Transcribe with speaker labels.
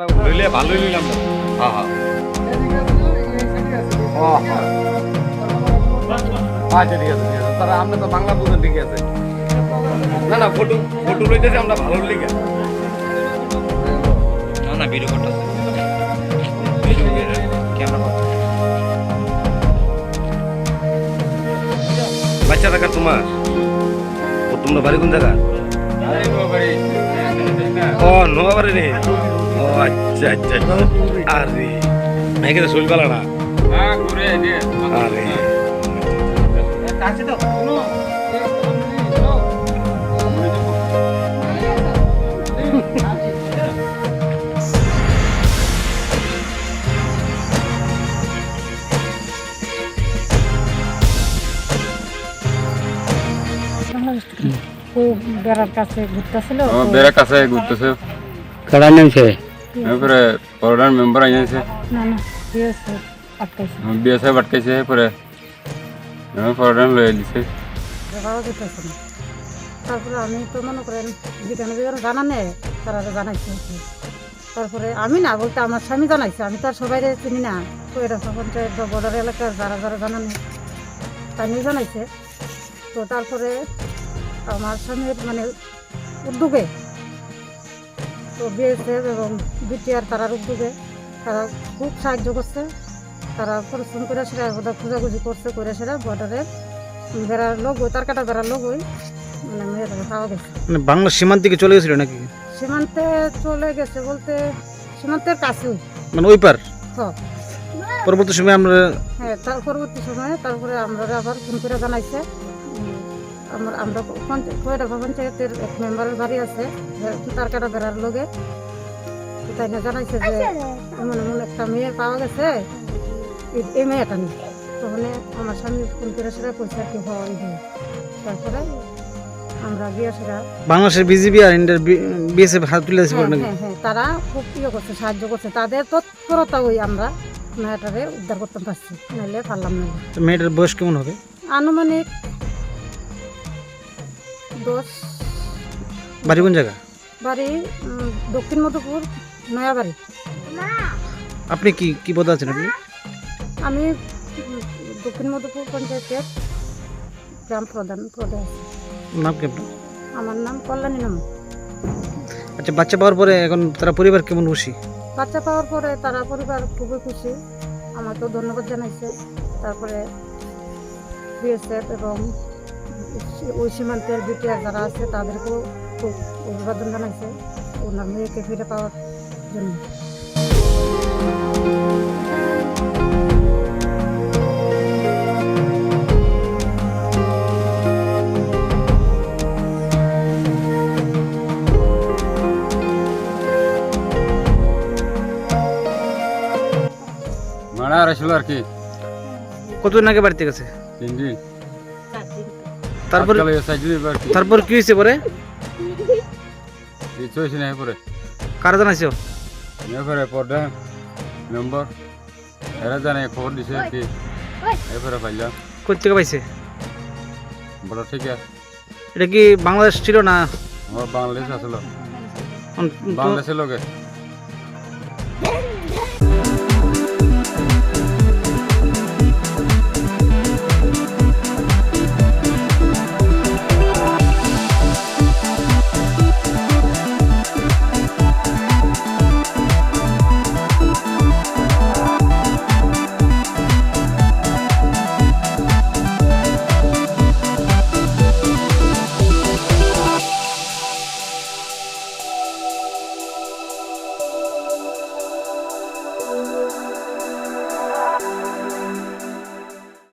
Speaker 1: লইলে ভালোই লইলাম। হ্যাঁ হ্যাঁ আচ্ছা ঠিক আছে ঠিক আছে। তারা আপনি তো বাংলা বুঝেন ঠিক আছে। না না ফটো ফটো লইতেছি আমরা ভালো লিখে। না না ভিডিও করতেছে। ভিডিও ক্যামেরা বাচ্চা টাকা তোমার ও তোমরা বাড়ি কোন জায়গা? ও নোয়াবাড়ি রে। ও আচ্ছা আচ্ছা আরে নাকি তো শৈল পালা না আরে
Speaker 2: বেড়ার কাছে ঘুরতেছিল
Speaker 3: বেড়ার কাছে ঘুরতেছে
Speaker 4: কারা নামছে
Speaker 3: এরপরে পরোটার মেম্বার আইছে
Speaker 2: না না বিএসএফ আটকাইছে
Speaker 3: বিএসএফ আটকাইছে এরপরে পরোটা লয়ে দিছে
Speaker 2: পাওয়া যেতেছে না। তারপরে আমি তো মনে করেন যেখানে যেখানে জানা নেই তারা জানাইছে। তারপরে আমি না বলতে আমার স্বামী জানাইছে, আমি তো আর সবাই চিনি না। তো এটা পঞ্চায়েত বা বর্ডার এলাকার যারা যারা জানা নেই তাই নিয়ে জানাইছে। তো তারপরে আমার স্বামীর মানে উদ্যোগে তো বিএসএফ এবং বিটিআর তারার উদ্যোগে তারা খুব সাহায্য করছে। তারা পরিশ্রম করে সেটা খোঁজাখুঁজি করছে করে সেটা বর্ডারের বেড়ার লোক ওই তার কাটা বেড়ার লোক ওই মানে মেয়েটাকে পাওয়া গেছে।
Speaker 4: মানে বাংলা সীমান্ত থেকে চলে গেছিল নাকি?
Speaker 2: সীমান্তে চলে গেছে বলতে সীমান্তের কাছেই
Speaker 4: মানে ওই পার
Speaker 2: হ্যাঁ।
Speaker 4: পরবর্তী সময় আমরা
Speaker 2: হ্যাঁ তার পরবর্তী সময়ে তারপরে আমরা আবার ফোন করে জানাইছে। আমরা পঞ্চায়েতের এক মেম্বারের বাড়ি আছে তার কাটা বেড়ার লোকে তাই না জানাইছে যে এমন এমন একটা মেয়ে পাওয়া গেছে এই মেয়েটা নিয়ে। তখন আমার স্বামী ফোন করে সেটা পয়সা কি হয়। তারপরে আমরা গিয়ে সেটা
Speaker 4: বাংলাদেশের বিজিবি আর ইন্ডিয়ার বিএসএফ হাত তুলে দিয়েছে নাকি?
Speaker 2: হ্যাঁ হ্যাঁ তারা খুব করছে সাহায্য করছে। তাদের তৎপরতা ওই আমরা মেয়েটারে উদ্ধার করতে পারছি, নাহলে পারলাম না।
Speaker 4: মেয়েটার বয়স কেমন হবে?
Speaker 2: আনুমানিক 10।
Speaker 4: বাড়ি কোন জায়গা?
Speaker 2: বাড়ি দক্ষিণ মধুপুর নয়াবাড়ি।
Speaker 4: আপনি কি কি পদে আছেন আপনি?
Speaker 2: আমি দক্ষিণ মধুপুর পঞ্চায়েতের গ্রাম প্রধান পদে আছি।
Speaker 4: নাম কি আপনার?
Speaker 2: আমার নাম কল্যাণী নাম।
Speaker 4: আচ্ছা বাচ্চা পাওয়ার পরে এখন তারা পরিবার কেমন খুশি?
Speaker 2: বাচ্চা পাওয়ার পরে তারা পরিবার খুবই খুশি, আমাকেও ধন্যবাদ জানাইছে। তারপরে বিএসএফ এবং ওই সীমান্তের বিটিআর যারা আছে তাদেরকেও খুব অভিবাদন জানাইছে ওনার মেয়েকে ফিরে পাওয়ার জন্য।
Speaker 3: মারা আর আসলো আর কি
Speaker 4: কতদিন আগে বাড়িতে গেছে?
Speaker 3: 3 দিন।
Speaker 4: তারপর
Speaker 3: তারপর
Speaker 4: তারপর কি হয়েছে পরে?
Speaker 3: কিছু হয়েছে না এরপরে
Speaker 4: কারা জানাইছো?
Speaker 3: এরপরে পরোটা মেম্বার এরা জানে খবর দিছে আর কি এরপরে পাইলাম।
Speaker 4: কোথা থেকে পাইছে?
Speaker 3: বড় ঠিক আছে
Speaker 4: এটা কি বাংলাদেশ ছিল না?
Speaker 3: আমার বাংলাদেশ আসলো বাংলাদেশের লোকে